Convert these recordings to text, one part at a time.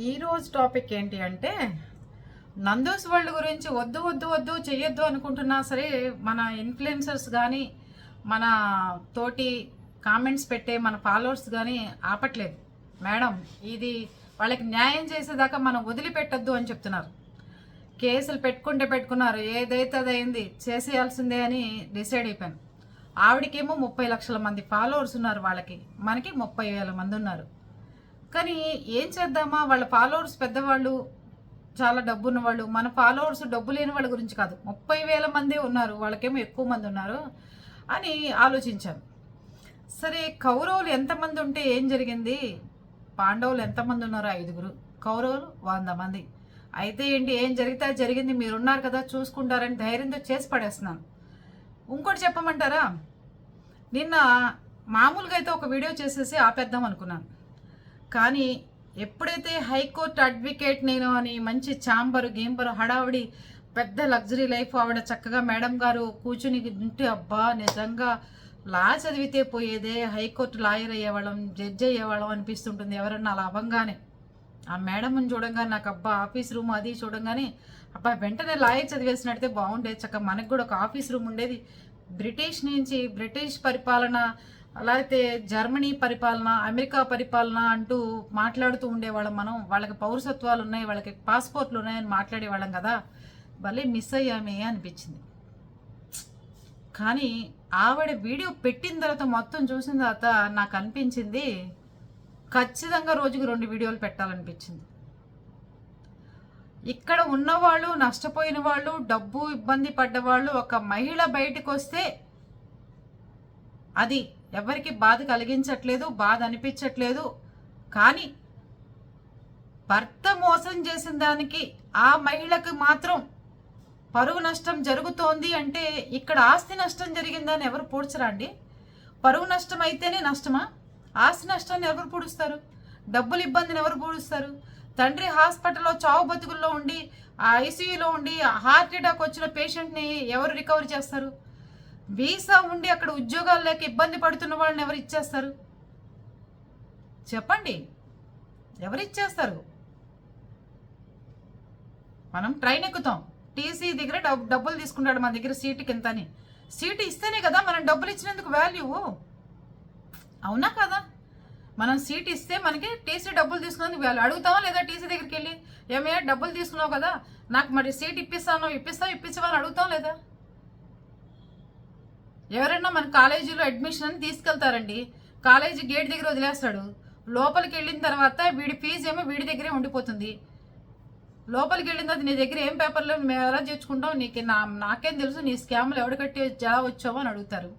ఈరోజు టాపిక్ ఏంటి అంటే నందోస్ వరల్డ్ గురించి వద్దు వద్దు వద్దు చెయ్యొద్దు అనుకుంటున్నా సరే మన ఇన్ఫ్లుయెన్సర్స్ కానీ మన తోటి కామెంట్స్ పెట్టే మన ఫాలోవర్స్ కానీ ఆపట్లేదు. మేడం ఇది వాళ్ళకి న్యాయం చేసేదాకా మనం వదిలిపెట్టద్దు అని చెప్తున్నారు. కేసులు పెట్టుకుంటే పెట్టుకున్నారు, ఏదైతే అదైంది చేసేయాల్సిందే అని డిసైడ్ అయిపోయాను. ఆవిడకేమో 30 లక్షల మంది ఫాలోవర్స్ ఉన్నారు, వాళ్ళకి మనకి 30,000 మంది ఉన్నారు. కానీ ఏం చేద్దామా, వాళ్ళ ఫాలోవర్స్ పెద్దవాళ్ళు, చాలా డబ్బు ఉన్నవాళ్ళు. మన ఫాలోవర్స్ డబ్బు లేని వాళ్ళ గురించి కాదు, 30,000 మంది ఉన్నారు, వాళ్ళకేమో ఎక్కువ మంది ఉన్నారు అని ఆలోచించాను. సరే కౌరవులు ఎంతమంది ఉంటే ఏం జరిగింది, పాండవులు ఎంతమంది ఉన్నారు, 5గురు, కౌరవులు 100 మంది. అయితే ఏంటి, ఏం జరిగితే జరిగింది, మీరున్నారు కదా చూసుకుంటారని ధైర్యంతో చేసి పడేస్తున్నాను. ఇంకోటి చెప్పమంటారా, నిన్న మామూలుగా అయితే ఒక వీడియో చేసేసి ఆపేద్దాం అనుకున్నాను. కానీ ఎప్పుడైతే హైకోర్టు అడ్వకేట్ నేను అని మంచి ఛాంబరు గేంబరు హడావిడి పెద్ద లగ్జరీ లైఫ్ ఆవిడ చక్కగా మేడం గారు కూర్చుని ఉంటే అబ్బా నిజంగా లా చదివితే పోయేదే, హైకోర్టు లాయర్ అయ్యేవాళ్ళం, జడ్జి అయ్యేవాళ్ళం అనిపిస్తుంటుంది ఎవరన్నా అలా అవ్వంగానే. ఆ మేడంని చూడంగానే నాకు అబ్బా ఆఫీస్ రూమ్ అది చూడంగానే అబ్బా వెంటనే లాయర్ చదివేసినట్టే బాగుండేది, చక్కగా మనకు కూడా ఒక ఆఫీస్ రూమ్ ఉండేది. బ్రిటిష్ నుంచి బ్రిటిష్ పరిపాలన, అలాగే జర్మనీ పరిపాలన, అమెరికా పరిపాలన అంటూ మాట్లాడుతూ ఉండేవాళ్ళం మనం. వాళ్ళకి పౌరసత్వాలు ఉన్నాయి, వాళ్ళకి పాస్పోర్ట్లు ఉన్నాయని మాట్లాడేవాళ్ళం కదా, భలే మిస్ అయ్యామే అనిపించింది. కానీ ఆవిడ వీడియో పెట్టిన తర్వాత మొత్తం చూసిన తర్వాత నాకు అనిపించింది ఖచ్చితంగా రోజుకు 2 వీడియోలు పెట్టాలనిపించింది. ఇక్కడ ఉన్నవాళ్ళు, నష్టపోయిన వాళ్ళు, డబ్బు ఇబ్బంది పడ్డవాళ్ళు, ఒక మహిళ బయటకు వస్తే అది ఎవరికి బాధ కలిగించట్లేదు, బాధ అనిపించట్లేదు. కానీ భర్త మోసం చేసిన దానికి ఆ మహిళకు మాత్రం పరువు నష్టం జరుగుతోంది అంటే ఇక్కడ ఆస్తి నష్టం జరిగిందని ఎవరు పూడ్చరా అండి? పరువు నష్టం అయితేనే నష్టమా? ఆస్తి నష్టాన్ని ఎవరు పూడుస్తారు? డబ్బులు ఇబ్బందిని ఎవరు పూడుస్తారు? తండ్రి హాస్పిటల్లో చావు బతుకుల్లో ఉండి, ఐసీయూలో ఉండి హార్ట్ అటాక్ వచ్చిన పేషెంట్ని ఎవరు రికవరీ చేస్తారు? వీసా ఉండి అక్కడ ఉద్యోగాలు లేక ఇబ్బంది పడుతున్న వాళ్ళని ఎవరు ఇచ్చేస్తారు చెప్పండి? ఎవరు ఇచ్చేస్తారు? మనం ట్రైన్ ఎక్కుతాం, టీసీ దగ్గర డబ్బులు తీసుకుంటాడు మన దగ్గర సీటుకి ఎంత అని. సీటు ఇస్తేనే కదా మనం డబ్బులు ఇచ్చినందుకు వాల్యూ, అవునా కదా? మనం సీట్ ఇస్తే మనకి టీసీ డబ్బులు తీసుకున్నందుకు వాల్యూ. అడుగుతావా లేదా టీసీ దగ్గరికి వెళ్ళి, ఏమయ్యా డబ్బులు తీసుకున్నావు కదా నాకు మరి సీట్ ఇప్పించవా అని అడుగుతాం లేదా? ఎవరైనా మన కాలేజీలో అడ్మిషన్ అని తీసుకెళ్తారండి, కాలేజీ గేట్ దగ్గర వదిలేస్తాడు, లోపలికి వెళ్ళిన తర్వాత వీడి ఫీజు ఏమో వీడి దగ్గరే ఉండిపోతుంది. లోపలికి వెళ్ళిన తర్వాత నీ దగ్గర ఏం పేపర్లో మేము ఎలా చేర్చుకుంటావు, నాకేం తెలుసు నీ స్కామ్లు ఎవడు కట్టి ఎలా వచ్చావో అని అడుగుతారు.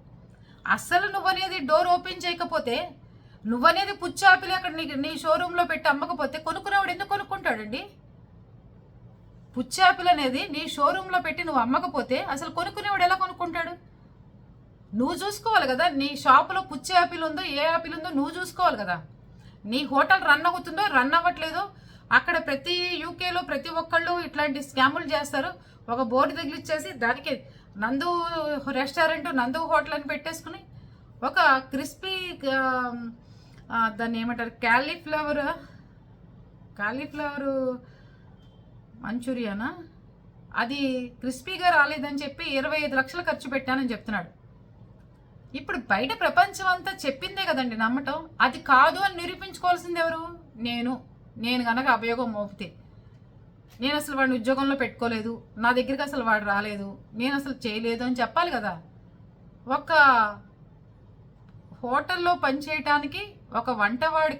అస్సలు నువ్వనేది డోర్ ఓపెన్ చేయకపోతే, నువ్వనేది పుచ్చాపిలి అక్కడ నీ షోరూంలో పెట్టి అమ్మకపోతే కొనుక్కునేవాడు ఎందుకు కొనుక్కుంటాడండి? పుచ్చాపిల్ అనేది నీ షోరూంలో పెట్టి నువ్వు అమ్మకపోతే అసలు కొనుక్కునేవాడు ఎలా కొనుక్కుంటాడు? నువ్వు చూసుకోవాలి కదా, నీ షాపులో పుచ్చి యాపిల్ ఉందో ఏ యాపిల్ ఉందో నువ్వు చూసుకోవాలి కదా. నీ హోటల్ రన్ అవుతుందో రన్ అవ్వట్లేదో, అక్కడ ప్రతి యూకేలో ప్రతి ఒక్కళ్ళు ఇట్లాంటి స్కాములు చేస్తారు. ఒక బోర్డు తగిలిచ్చేసి దానికి నందు రెస్టారెంట్, నందు హోటల్ అని పెట్టేసుకుని ఒక క్రిస్పీ దాన్ని ఏమంటారు కాలీఫ్లవరు మంచూరియానా, అది క్రిస్పీగా రాలేదని చెప్పి 25 లక్షలు ఖర్చు పెట్టానని చెప్తున్నాడు. ఇప్పుడు బయట ప్రపంచం అంతా చెప్పిందే కదండి నమ్మటం. అది కాదు అని నిరూపించుకోవాల్సింది ఎవరు? నేను కనుక అభియోగం మోపితే, నేను అసలు వాడిని ఉద్యోగంలో పెట్టుకోలేదు, నా దగ్గరికి అసలు వాడు రాలేదు, నేను అసలు చేయలేదు అని చెప్పాలి కదా. ఒక హోటల్లో పనిచేయటానికి ఒక వంటవాడి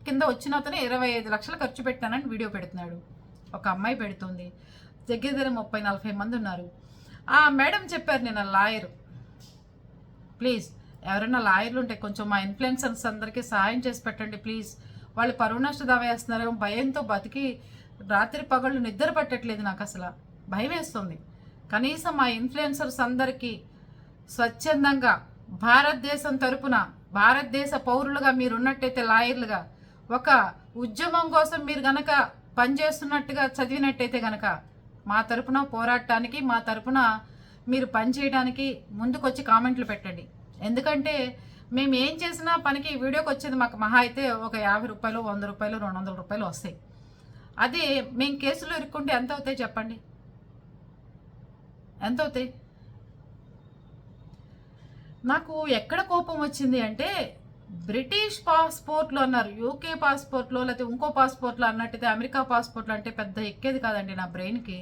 కింద వచ్చిన అతను 25 లక్షలు ఖర్చు పెట్టానని వీడియో పెడుతున్నాడు. ఒక అమ్మాయి పెడుతుంది, దగ్గర 30-40 మంది ఉన్నారు. ఆ మేడం చెప్పారు నేను లాయరు, ప్లీజ్ ఎవరైనా లాయర్లు ఉంటే కొంచెం మా ఇన్ఫ్లుయెన్సర్స్ అందరికీ సహాయం చేసి పెట్టండి ప్లీజ్. వాళ్ళు పరువు నష్ట దావా వేస్తున్నారు, భయంతో బతికి రాత్రి పగళ్ళు నిద్ర పట్టట్లేదు, నాకు అసలు భయం వేస్తుంది. కనీసం మా ఇన్ఫ్లుయెన్సర్స్ అందరికీ స్వచ్ఛందంగా భారతదేశం తరపున, భారతదేశ పౌరులుగా మీరు ఉన్నట్టయితే లాయర్లుగా ఒక ఉద్యమం కోసం మీరు గనక పనిచేస్తున్నట్టుగా చదివినట్టయితే గనక మా తరపున పోరాడటానికి, మా తరపున మీరు పనిచేయడానికి ముందుకొచ్చి కామెంట్లు పెట్టండి. ఎందుకంటే మేము ఏం చేసినా పనికి వీడియోకి వచ్చేది మాకు మహా అయితే ఒక 50 రూపాయలు, 100 రూపాయలు, 200 రూపాయలు వస్తాయి. అదే మేము కేసులో ఇరుక్కుంటే ఎంత అవుతాయి చెప్పండి? ఎంత అవుతాయి? నాకు ఎక్కడ కోపం వచ్చింది అంటే, బ్రిటిష్ పాస్పోర్ట్లు అన్నారు, యూకే పాస్పోర్ట్లో లేకపోతే ఇంకో పాస్పోర్ట్లు అన్నట్టయితే అమెరికా పాస్పోర్ట్లు అంటే పెద్ద ఎక్కేది కాదండి నా బ్రెయిన్కి.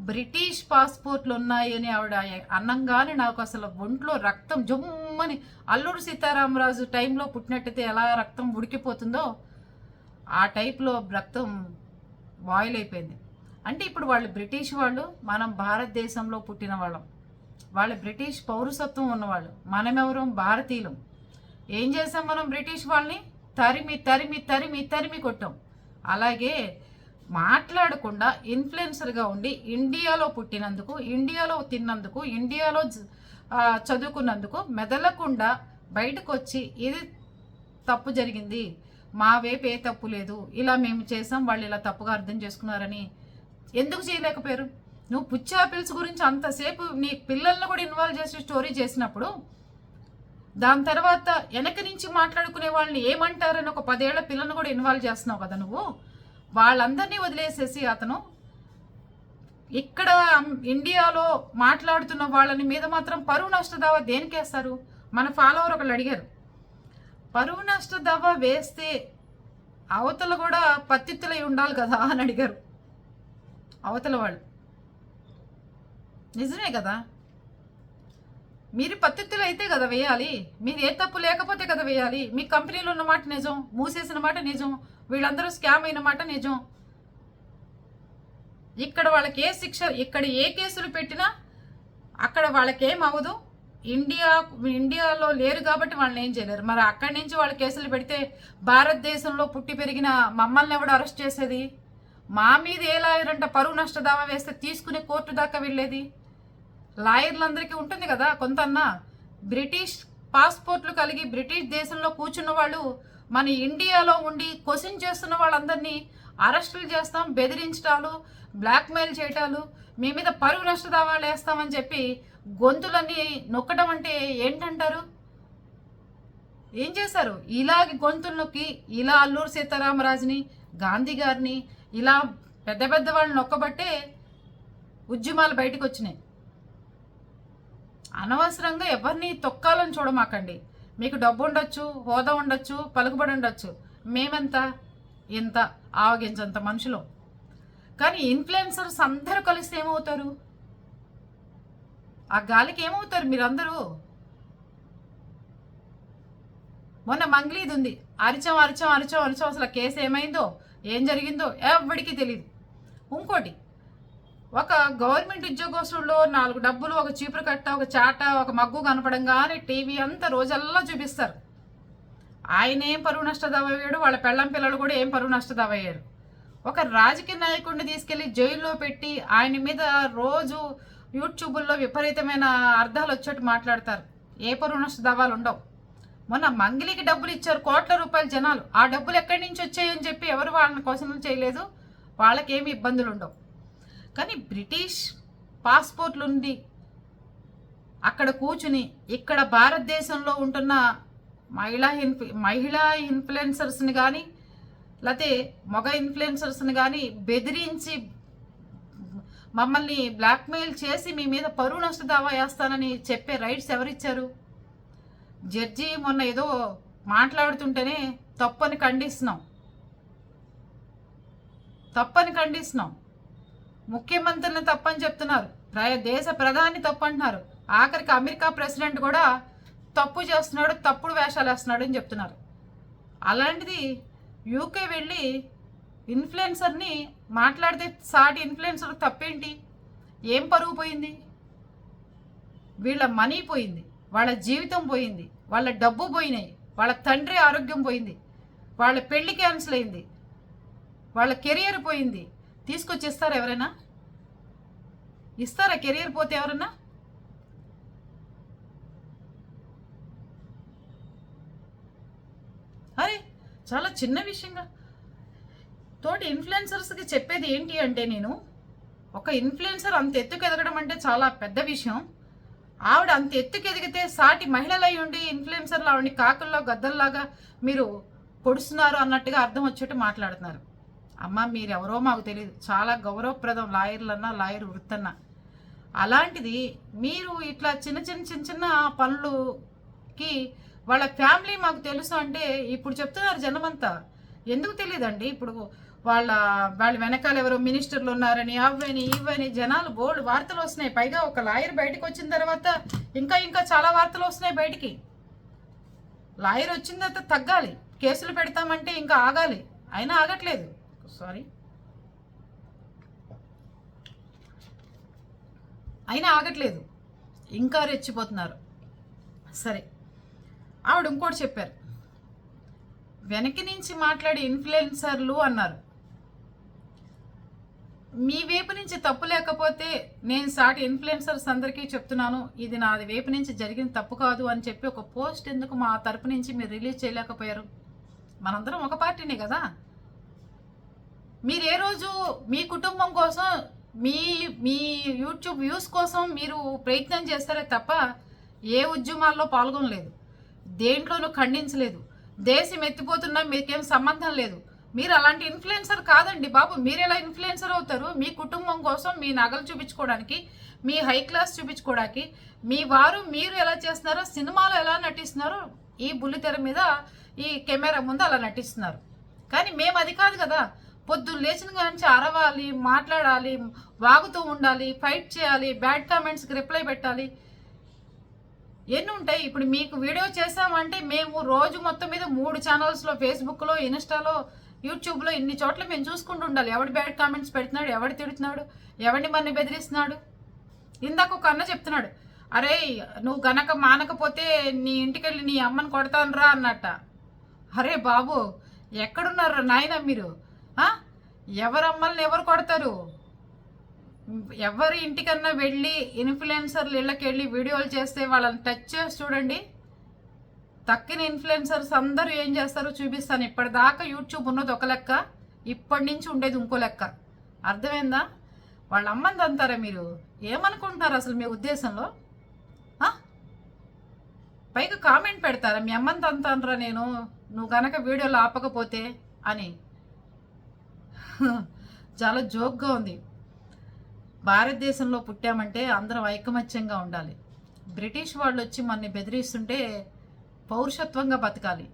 బ్రిటిష్ పాస్పోర్ట్లు ఉన్నాయి అని ఆవిడ అన్నంగానే నాకు అసలు ఒంట్లో రక్తం జుమ్మని, అల్లూరు సీతారామరాజు టైంలో పుట్టినట్టయితే ఎలా రక్తం ఉడికిపోతుందో ఆ టైప్లో రక్తం బాయిల్ అయిపోయింది. అంటే ఇప్పుడు వాళ్ళు బ్రిటిష్ వాళ్ళు, మనం భారతదేశంలో పుట్టిన వాళ్ళం. వాళ్ళు బ్రిటిష్ పౌరసత్వం ఉన్నవాళ్ళు, మనమెవరం భారతీయులం. ఏం చేసాం మనం? బ్రిటిష్ వాళ్ళని తరిమి తరిమి తరిమి తరిమి కొట్టాం. అలాగే మాట్లాడకుండా ఇన్ఫ్లుయెన్సర్గా ఉండి ఇండియాలో పుట్టినందుకు, ఇండియాలో తిన్నందుకు, ఇండియాలో చదువుకున్నందుకు మెదలకుండా బయటకు వచ్చి ఇది తప్పు జరిగింది, మా వైపు ఏ తప్పు లేదు, ఇలా మేము చేసాం, వాళ్ళు ఇలా తప్పుగా అర్థం చేసుకున్నారని ఎందుకు చేయలేకపోయారు? నువ్వు పుచ్చాపిల్స్ గురించి అంతసేపు నీ పిల్లల్ని కూడా ఇన్వాల్వ్ చేసి స్టోరీ చేసినప్పుడు, దాని తర్వాత వెనక నుంచి మాట్లాడుకునే వాళ్ళని ఏమంటారని ఒక 10 ఏళ్ల పిల్లల్ని కూడా ఇన్వాల్వ్ చేస్తున్నావు కదా నువ్వు. వాళ్ళందరినీ వదిలేసేసి అతను ఇక్కడ ఇండియాలో మాట్లాడుతున్న వాళ్ళని మీద మాత్రం పరువు నష్ట దావా దేనికేస్తారు? మన ఫాలోవర్ ఒకళ్ళు అడిగారు, పరువు నష్ట దావా వేస్తే అవతల కూడా పత్తిత్తులై ఉండాలి కదా అని అడిగారు అవతల వాళ్ళు. నిజమే కదా, మీరు పత్తిత్తులు అయితే కదా వేయాలి, మీరు ఏ తప్పు లేకపోతే కదా వేయాలి. మీ కంపెనీలో ఉన్న మాట నిజం, మూసేసిన మాట నిజం, వీళ్ళందరూ స్కామ్ అయిన మాట నిజం. ఇక్కడ వాళ్ళకి ఏ శిక్ష, ఇక్కడ ఏ కేసులు పెట్టినా అక్కడ వాళ్ళకేం అవ్వదు. ఇండియాలో లేరు కాబట్టి వాళ్ళని ఏం చేయలేరు. మరి అక్కడి నుంచి వాళ్ళ కేసులు పెడితే భారతదేశంలో పుట్టి పెరిగిన మమ్మల్ని ఎవడు అరెస్ట్ చేసేది? మా మీద ఏ లాయర్ అంట పరువు నష్ట దావా వేస్తే తీసుకునే కోర్టు దాకా వెళ్ళేది? లాయర్లందరికీ ఉంటుంది కదా కొంతన్నా. బ్రిటిష్ పాస్పోర్ట్లు కలిగి బ్రిటిష్ దేశంలో కూర్చున్న వాళ్ళు మన ఇండియాలో ఉండి క్వశ్చన్ చేస్తున్న వాళ్ళందరినీ అరెస్టులు చేస్తాం, బెదిరించడాలు, బ్లాక్మెయిల్ చేయటాలు, మీ మీద పరువు నష్ట దావాలు వేస్తామని చెప్పి గొంతులన్నీ నొక్కడం అంటే ఏంటంటారు? ఏం చేశారు? ఇలాగ గొంతులు నొక్కి ఇలా అల్లూరు సీతారామరాజుని, గాంధీ గారిని, ఇలా పెద్ద పెద్ద వాళ్ళు నొక్కబట్టే ఉద్యమాలు బయటకు వచ్చినాయి. అనవసరంగా ఎవరిని తొక్కాలని చూడమాకండి. మీకు డబ్బు ఉండొచ్చు, హోదా ఉండొచ్చు, పలుకుబడి ఉండొచ్చు, మేమెంత ఇంత ఆవగించంత మనుషులు. కానీ ఇన్ఫ్లుయెన్సర్స్ అందరూ కలిసి ఏమవుతారు? ఆ గాలికి ఏమవుతారు మీరందరూ? మొన్న మంగ్లీది ఉంది, అరిచాం అరిచాం అరిచాం అరిచాం, అసలు కేసు ఏమైందో ఏం జరిగిందో ఎవరికి తెలియదు. ఇంకోటి, ఒక గవర్నమెంట్ ఉద్యోగస్తుల్లో 4 డబ్బులు, ఒక చీపురు కట్ట, ఒక చాట, ఒక మగ్గు కనపడంగానే టీవీ అంతా రోజల్లా చూపిస్తారు. ఆయన ఏం పరువు నష్ట దావా అయ్యాడు, వాళ్ళ పెళ్ళం పిల్లలు కూడా ఏం పరువు నష్ట దావా అయ్యారు. ఒక రాజకీయ నాయకుడిని తీసుకెళ్లి జైల్లో పెట్టి ఆయన మీద రోజు యూట్యూబుల్లో విపరీతమైన అర్థాలు వచ్చేట్టు మాట్లాడతారు. ఏ పరువు నష్ట దావాలు ఉండవు. మొన్న మంగిలికి డబ్బులు ఇచ్చారు, కోట్ల రూపాయల జనాలు. ఆ డబ్బులు ఎక్కడి నుంచి వచ్చాయని చెప్పి ఎవరు వాళ్ళని క్వశ్చన్లు చేయలేదు, వాళ్ళకేమి ఇబ్బందులు ఉండవు. కానీ బ్రిటిష్ పాస్పోర్ట్లు ఉండి అక్కడ కూర్చుని ఇక్కడ భారతదేశంలో ఉంటున్న మహిళా ఇన్ఫ్లుయెన్సర్స్ని కానీ లేకపోతే మగ ఇన్ఫ్లుయెన్సర్స్ని కానీ బెదిరించి మమ్మల్ని బ్లాక్మెయిల్ చేసి మీ మీద పరువు నష్ట దావా వేస్తానని చెప్పే రైట్స్ ఎవరిచ్చారు? జడ్జి మొన్న ఏదో మాట్లాడుతుంటేనే తప్పని ఖండిస్తున్నాం, ముఖ్యమంత్రిని తప్పని చెప్తున్నారు, దేశ ప్రధాని తప్పు అంటున్నారు, ఆఖరికి అమెరికా ప్రెసిడెంట్ కూడా తప్పు చేస్తున్నాడు, తప్పుడు వేషాలు వేస్తున్నాడు అని చెప్తున్నారు. అలాంటిది యూకే వెళ్ళి ఇన్ఫ్లుయెన్సర్ని మాట్లాడితే సాటి ఇన్ఫ్లుయెన్సర్ తప్పేంటి? ఏం పరువు పోయింది? వీళ్ళ మనీ పోయింది, వాళ్ళ జీవితం పోయింది, వాళ్ళ డబ్బు పోయినాయి, వాళ్ళ తండ్రి ఆరోగ్యం పోయింది, వాళ్ళ పెళ్లి క్యాన్సిల్ అయింది, వాళ్ళ కెరియర్ పోయింది. తీసుకొచ్చి ఇస్తారా ఎవరైనా? ఇస్తారా కెరియర్ పోతే ఎవరన్నా? అరే చాలా చిన్న విషయంగా తోటి ఇన్ఫ్లుయెన్సర్స్కి చెప్పేది ఏంటి అంటే, నేను ఒక ఇన్ఫ్లుయెన్సర్ అంత ఎత్తుకు ఎదగడం అంటే చాలా పెద్ద విషయం. ఆవిడ అంత ఎత్తుకెదిగితే సాటి మహిళలై ఉండి ఇన్ఫ్లుయెన్సర్లు ఆవిడని కాకుల్లో గద్దల్లాగా మీరు పొడుస్తున్నారు అన్నట్టుగా అర్థం వచ్చేట్టు మాట్లాడుతున్నారు. అమ్మ మీరెవరో మాకు తెలియదు, చాలా గౌరవప్రదం లాయర్లన్నా లాయర్ వృత్తన్నా. అలాంటిది మీరు ఇట్లా చిన్న చిన్న చిన్న చిన్న పనులకి వాళ్ళ ఫ్యామిలీ మాకు తెలుసు అంటే ఇప్పుడు చెప్తున్నారు జనమంతా. ఎందుకు తెలియదండి? ఇప్పుడు వాళ్ళ వెనకాల ఎవరో మినిస్టర్లు ఉన్నారని అవని ఇవని జనాలు బోల్డ్ వార్తలు వస్తున్నాయి. పైగా ఒక లాయర్ బయటకు వచ్చిన తర్వాత ఇంకా ఇంకా చాలా వార్తలు వస్తున్నాయి బయటికి. లాయర్ వచ్చిన తర్వాత తగ్గాలి, కేసులు పెడతామంటే ఇంకా ఆగాలి, అయినా ఆగట్లేదు. అయినా ఆగట్లేదు, ఇంకా రెచ్చిపోతున్నారు. సరే, ఆవిడ ఇంకోటి చెప్పారు, వెనక్కి నుంచి మాట్లాడే ఇన్ఫ్లుయెన్సర్లు అన్నారు. మీ వైపు నుంచి తప్పు లేకపోతే నేను సాటి ఇన్ఫ్లుయెన్సర్స్ అందరికీ చెప్తున్నాను, ఇది నాది వైపు నుంచి జరిగిన తప్పు కాదు అని చెప్పి ఒక పోస్ట్ ఎందుకు మా తరపు నుంచి మీరు రిలీజ్ చేయలేకపోయారు? మనందరం ఒక పార్టీనే కదా. మీరు ఏ రోజు మీ కుటుంబం కోసం మీ మీ యూట్యూబ్ వ్యూస్ కోసం మీరు ప్రయత్నం చేస్తారే తప్ప ఏ ఉద్యమాల్లో పాల్గొనలేదు, దేంట్లోనూ ఖండించలేదు. దేశం ఎత్తిపోతున్నా మీకేం సంబంధం లేదు. మీరు అలాంటి ఇన్ఫ్లుయెన్సర్ కాదండి బాబు. మీరు ఎలా ఇన్ఫ్లుయెన్సర్ అవుతారు? మీ కుటుంబం కోసం మీ నగలు చూపించుకోవడానికి, మీ హై క్లాస్ చూపించుకోవడానికి, మీ వారు మీరు ఎలా చేస్తున్నారో, సినిమాలో ఎలా నటిస్తున్నారో ఈ బుల్లితెర మీద ఈ కెమెరా ముందు అలా నటిస్తున్నారు. కానీ మేము అది కాదు కదా. పొద్దున్న లేచిన నుంచి అరవాలి, మాట్లాడాలి, వాగుతూ ఉండాలి, ఫైట్ చేయాలి, బ్యాడ్ కామెంట్స్కి రిప్లై పెట్టాలి, ఎన్ని ఉంటాయి. ఇప్పుడు మీకు వీడియో చేసామంటే మేము రోజు మొత్తం మీద 3 ఛానల్స్లో, ఫేస్బుక్లో, ఇన్స్టాలో, యూట్యూబ్లో ఇన్ని చోట్ల మేము చూసుకుంటూ ఉండాలి. ఎవడు బ్యాడ్ కామెంట్స్ పెడుతున్నాడు, ఎవడు తిడుతున్నాడు, ఎవరిని మన బెదిరిస్తున్నాడు. ఇందాక ఒక అన్న చెప్తున్నాడు, అరే నువ్వు గనక మానకపోతే నీ ఇంటికెళ్ళి నీ అమ్మని కొడతాను రా అన్నట్ట. అరే బాబు ఎక్కడున్నారు నాయన మీరు? ఎవరమ్మల్ని ఎవరు కొడతారు? ఎవరి ఇంటికన్నా వెళ్ళి ఇన్ఫ్లుయెన్సర్లు ఇళ్ళకి వెళ్ళి వీడియోలు చేస్తే వాళ్ళని టచ్ చేసి చూడండి. తక్కిన ఇన్ఫ్లుయెన్సర్స్ అందరూ ఏం చేస్తారో చూపిస్తాను. ఇప్పటిదాకా యూట్యూబ్ ఉన్నది ఒక లెక్క, ఇప్పటి నుంచి ఉండేది ఇంకో లెక్క. అర్థమైందా? వాళ్ళ అమ్మంది అంటారా మీరు? ఏమనుకుంటున్నారు అసలు మీ ఉద్దేశంలో? పైగా కామెంట్ పెడతారా మీ అమ్మంది అంటారా నేను, నువ్వు గనక వీడియోలు ఆపకపోతే అని. చాలా జోక్గా ఉంది. భారతదేశంలో పుట్టామంటే అందరం ఐకమత్యంగా ఉండాలి. బ్రిటిష్ వాళ్ళు వచ్చి మనని బెదిరిస్తుంటే పౌరుషత్వంగా బతకాలి.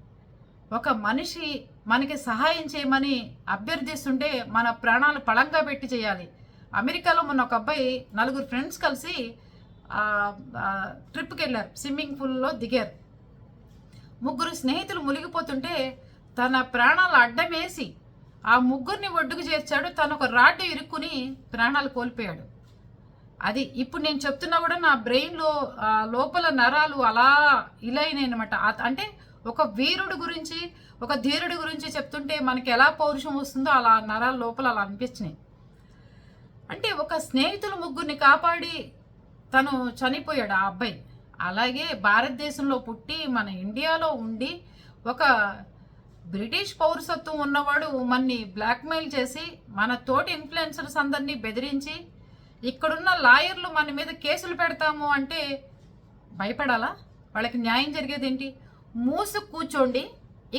ఒక మనిషి మనకి సహాయం చేయమని అభ్యర్థిస్తుంటే మన ప్రాణాలు పళంగా పెట్టి చేయాలి. అమెరికాలో మొన్న ఒక అబ్బాయి 4 ఫ్రెండ్స్ కలిసి ట్రిప్కి వెళ్ళారు, స్విమ్మింగ్ పూల్లో దిగారు. 3 స్నేహితులు మునిగిపోతుంటే తన ప్రాణాలు అడ్డమేసి ఆ 3 ఒడ్డుకు చేర్చాడు. తను ఒక రాడ్డు ఇరుక్కుని ప్రాణాలు కోల్పోయాడు. అది ఇప్పుడు నేను చెప్తున్నా కూడా నా బ్రెయిన్లో లోపల నరాలు అలా ఇలా అయినాయన్నమాట. అంటే ఒక వీరుడు గురించి, ఒక ధీరుడి గురించి చెప్తుంటే మనకి ఎలా పౌరుషం వస్తుందో అలా నరాల లోపల అలా అనిపించినాయి. అంటే ఒక స్నేహితులు 3 కాపాడి తను చనిపోయాడు ఆ అబ్బాయి. అలాగే భారతదేశంలో పుట్టి మన ఇండియాలో ఉండి ఒక బ్రిటిష్ పౌరసత్వం ఉన్నవాడు మనని బ్లాక్మెయిల్ చేసి మన తోటి ఇన్ఫ్లుయెన్సర్స్ అందరినీ బెదిరించి ఇక్కడున్న లాయర్లు మన మీద కేసులు పెడతాము అంటే భయపడాలా? వాళ్ళకి న్యాయం జరిగేది ఏంటి? మూసు కూర్చోండి.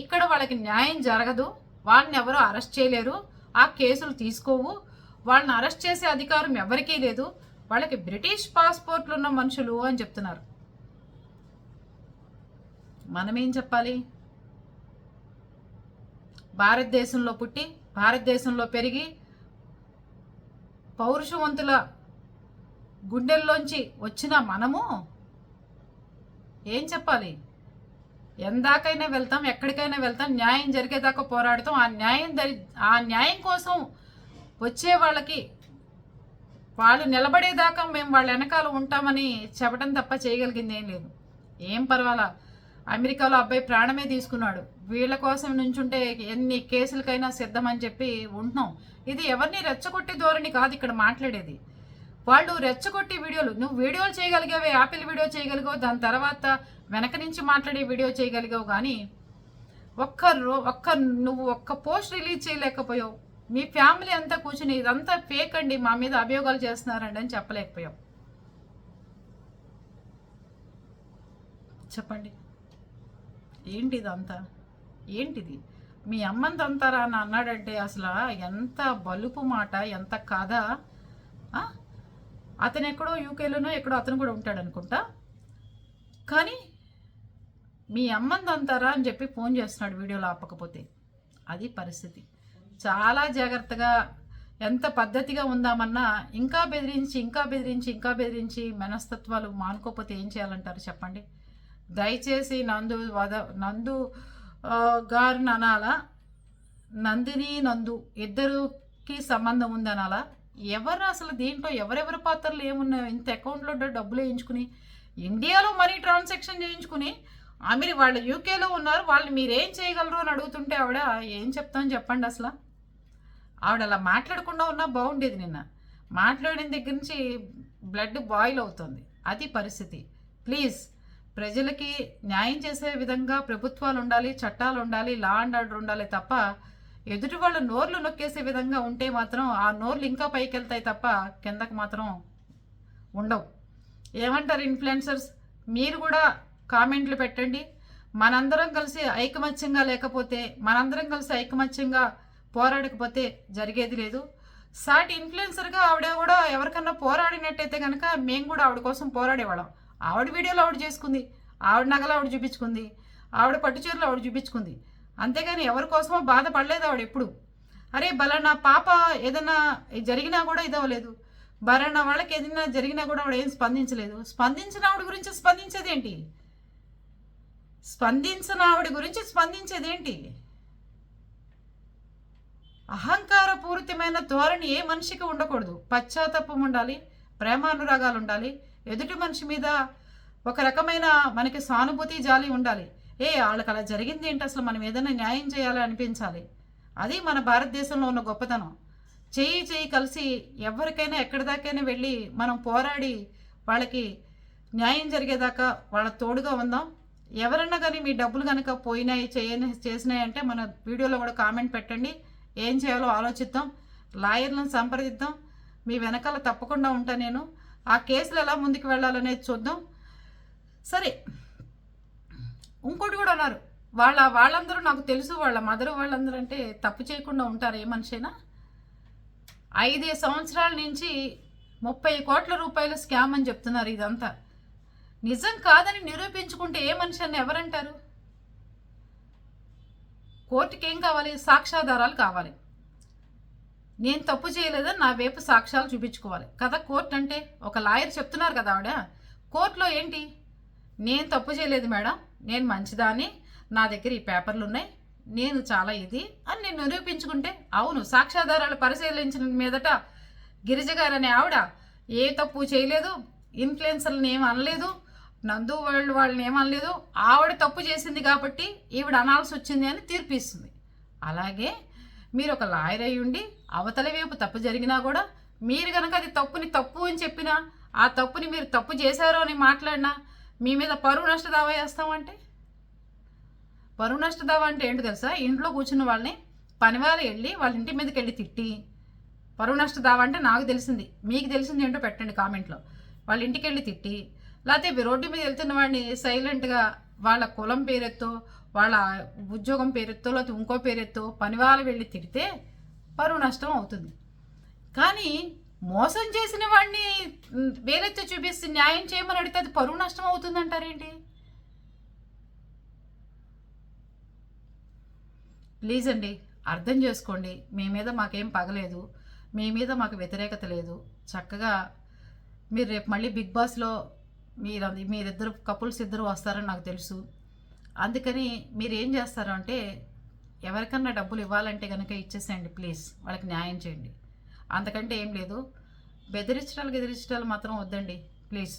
ఇక్కడ వాళ్ళకి న్యాయం జరగదు, వాళ్ళని ఎవరు అరెస్ట్ చేయలేరు, ఆ కేసులు తీసుకోవు, వాళ్ళని అరెస్ట్ చేసే అధికారం ఎవరికీ లేదు, వాళ్ళకి బ్రిటిష్ పాస్పోర్ట్లు ఉన్న మనుషులు అని చెప్తున్నారు. మనమేం చెప్పాలి? భారతదేశంలో పుట్టి భారతదేశంలో పెరిగి పౌరుషవంతుల గుండెల్లోంచి వచ్చిన మనము ఏం చెప్పాలి? ఎందాకైనా వెళ్తాం, ఎక్కడికైనా వెళ్తాం, న్యాయం జరిగేదాకా పోరాడతాం. ఆ న్యాయం కోసం వచ్చే వాళ్ళకి వాళ్ళు నిలబడేదాకా మేము వాళ్ళ వెనకాల ఉంటామని చెప్పడం తప్ప చేయగలిగింది ఏం లేదు. ఏం పర్వాలా, అమెరికాలో అబ్బాయి ప్రాణమే తీసుకున్నాడు, వీళ్ళ కోసం నుంచుంటే ఎన్ని కేసులకైనా సిద్ధమని చెప్పి ఉంటున్నాం. ఇది ఎవరిని రెచ్చగొట్టే ధోరణి కాదు ఇక్కడ మాట్లాడేది. వాళ్ళు రెచ్చగొట్టి వీడియోలు, నువ్వు వీడియోలు చేయగలిగావే, యాపిల్ వీడియో చేయగలిగావు, దాని తర్వాత వెనక నుంచి మాట్లాడే వీడియో చేయగలిగావు, కానీ నువ్వు ఒక్క పోస్ట్ రిలీజ్ చేయలేకపోయావు. మీ ఫ్యామిలీ అంతా కూర్చుని ఇదంతా ఫేక్ అండి, మా మీద అభియోగాలు చేస్తున్నారండి అని చెప్పలేకపోయావు. చెప్పండి, ఏంటిదంతా? ఏంటిది? మీ అమ్మంత అంతారా అని అన్నాడంటే అసలు ఎంత బలుపు మాట, ఎంత కథ. అతను ఎక్కడో యూకేలోనో ఎక్కడో అతను కూడా ఉంటాడు అనుకుంటా. కానీ మీ అమ్మంది అంతారా అని చెప్పి ఫోన్ చేస్తున్నాడు వీడియోలో ఆపకపోతే. అది పరిస్థితి. చాలా జాగ్రత్తగా ఎంత పద్ధతిగా ఉందామన్నా ఇంకా బెదిరించి ఇంకా బెదిరించి ఇంకా బెదిరించి మనస్తత్వాలు మానుకోకపోతే ఏం చేయాలంటారు చెప్పండి. దయచేసి నందు గారిని అనాలా, నందిని నందు ఇద్దరికి సంబంధం ఉందనాలా? ఎవరు అసలు దీంట్లో ఎవరెవరి పాత్రలు ఏమున్నాయో? ఇంత అకౌంట్లో డబ్బులు వేయించుకుని ఇండియాలో మనీ ట్రాన్సాక్షన్ చేయించుకుని వాళ్ళు యూకేలో ఉన్నారు, వాళ్ళు మీరేం చేయగలరు అని అడుగుతుంటే ఆవిడ ఏం చెప్తామని చెప్పండి. అసలు ఆవిడ అలా మాట్లాడకుండా ఉన్నా బాగుండేది. నిన్న మాట్లాడిన దగ్గర నుంచి బ్లడ్ బాయిల్ అవుతుంది. అది పరిస్థితి. ప్లీజ్ ప్రజలకి న్యాయం చేసే విధంగా ప్రభుత్వాలు ఉండాలి, చట్టాలు ఉండాలి, లా అండ్ ఆర్డర్ ఉండాలి తప్ప ఎదుటి వాళ్ళ నోర్లు నొక్కేసే విధంగా ఉంటే మాత్రం ఆ నోర్లు ఇంకా పైకి వెళ్తాయి తప్ప కిందకు మాత్రం ఉండవు. ఏమంటారు ఇన్ఫ్లుయెన్సర్స్? మీరు కూడా కామెంట్లు పెట్టండి. మనందరం కలిసి ఐకమత్యంగా లేకపోతే, మనందరం కలిసి ఐకమత్యంగా పోరాడకపోతే జరిగేది లేదు. సాటి ఇన్ఫ్లుయెన్సర్గా ఆవిడ కూడా ఎవరికన్నా పోరాడినట్టయితే కనుక మేము కూడా ఆవిడ కోసం పోరాడేవాళ్ళం. ఆవిడ వీడియోలో ఆవిడ చేసుకుంది, ఆవిడ నగలు ఆవిడ చూపించుకుంది, ఆవిడ పట్టుచీరలు ఆవిడ చూపించుకుంది. అంతేగాని ఎవరి కోసమో బాధపడలేదు ఆవిడ ఎప్పుడు. అరే బలానా పాప ఏదైనా జరిగినా కూడా ఇదవ్వలేదు, బలానా వాళ్ళకి ఏదైనా జరిగినా కూడా ఆవిడ ఏం స్పందించలేదు. స్పందించిన ఆవిడ గురించి స్పందించేదేంటి? స్పందించిన ఆవిడ గురించి స్పందించేదేంటి? అహంకారపూరితమైన ధోరణి ఏ మనిషికి ఉండకూడదు. పశ్చాత్తాపం ఉండాలి, ప్రేమానురాగాలు ఉండాలి, ఎదుటి మనిషి మీద ఒక రకమైన మనకి సానుభూతి జాలి ఉండాలి. వాళ్ళకి అలా జరిగింది ఏంటి, అసలు మనం ఏదైనా న్యాయం చేయాలి అనిపించాలి. అది మన భారతదేశంలో ఉన్న గొప్పతనం. చేయి కలిసి ఎవరికైనా ఎక్కడి దాకైనా వెళ్ళి మనం పోరాడి వాళ్ళకి న్యాయం జరిగేదాకా వాళ్ళ తోడుగా ఉందాం. ఎవరన్నా కానీ మీ డబ్బులు కనుక పోయినాయి చేసినాయి అంటే మన వీడియోలో కూడా కామెంట్ పెట్టండి. ఏం చేయాలో ఆలోచిద్దాం, లాయర్లను సంప్రదిద్దాం. మీ వెనకాల తప్పకుండా ఉంటా నేను. ఆ కేసులు ఎలా ముందుకు వెళ్ళాలనేది చూద్దాం. సరే, ఇంకోటి కూడా అన్నారు, వాళ్ళందరూ నాకు తెలుసు, వాళ్ళ మదర్ వాళ్ళందరూ అంటే తప్పు చేయకుండా ఉంటారు ఏ మనిషైనా. 5 సంవత్సరాల నుంచి 30 కోట్ల రూపాయల స్కామ్ అని చెప్తున్నారు. ఇదంతా నిజం కాదని నిరూపించుకుంటే ఏ మనిషి అని ఎవరంటారు? కోర్టుకి ఏం కావాలి? సాక్ష్యాధారాలు కావాలి. నేను తప్పు చేయలేదని నా వైపు సాక్ష్యాలు చూపించుకోవాలి కదా కోర్టు అంటే. ఒక లాయర్ చెప్తున్నారు కదా ఆవిడ, కోర్టులో ఏంటి, నేను తప్పు చేయలేదు మేడం, నేను మంచిదాన్ని, నా దగ్గర ఈ పేపర్లు ఉన్నాయి, నేను చాలా ఇది అని నేను నిరూపించుకుంటే, అవును సాక్ష్యాధారాలు పరిశీలించిన మీదట గిరిజ గారు అనే ఆవిడ ఏ తప్పు చేయలేదు, ఇన్ఫ్లుయెన్సర్లను ఏం అనలేదు, నందు వాళ్ళని ఏమనలేదు, ఆవిడ తప్పు చేసింది కాబట్టి ఈవిడ అనాల్సి వచ్చింది అని తీర్పు ఇస్తుంది. అలాగే మీరు ఒక లాయర్ అయి ఉండి అవతల వైపు తప్పు జరిగినా కూడా మీరు కనుక అది తప్పు అని చెప్పినా, ఆ తప్పుని మీరు తప్పు చేశారో అని మాట్లాడినా మీ మీద పరువు నష్ట దావా వేస్తామంటే, పరువు నష్ట దావా అంటే ఏంటో తెలుసా? ఇంట్లో కూర్చున్న వాళ్ళని పనివాళ్ళు వెళ్ళి వాళ్ళ ఇంటి మీదకి వెళ్ళి తిట్టి, పరువు నష్ట దావా అంటే నాకు తెలిసింది, మీకు తెలిసింది ఏంటో పెట్టండి కామెంట్లో. వాళ్ళ ఇంటికి వెళ్ళి తిట్టి, లేకపోతే రోడ్డు మీద వెళ్తున్న వాడిని సైలెంట్గా వాళ్ళ కులం పేరెత్తో, వాళ్ళ ఉద్యోగం పేరెత్తో, లేకపోతే ఇంకో పేరెత్తో పనివాళ్ళు వెళ్ళి తిడితే పరువు నష్టం అవుతుంది. కానీ మోసం చేసిన వాడిని వేలెత్తి చూపిస్తే న్యాయం చేయమని అడిగితే అది పరువు నష్టం అవుతుంది అంటారేంటి? ప్లీజ్ అండి, అర్థం చేసుకోండి. మీ మీద మాకేం పగలేదు, మీ మీద మాకు వ్యతిరేకత లేదు. చక్కగా మీరు రేపు మళ్ళీ బిగ్ బాస్లో మీరిద్దరు కపుల్స్ ఇద్దరు వస్తారని నాకు తెలుసు. అందుకని మీరు ఏం చేస్తారు అంటే, ఎవరికన్నా డబ్బులు ఇవ్వాలంటే కనుక ఇచ్చేసేయండి ప్లీజ్, వాళ్ళకి న్యాయం చేయండి. అంతకంటే ఏం లేదు. బెదిరించడాలు మాత్రం వద్దండి ప్లీజ్.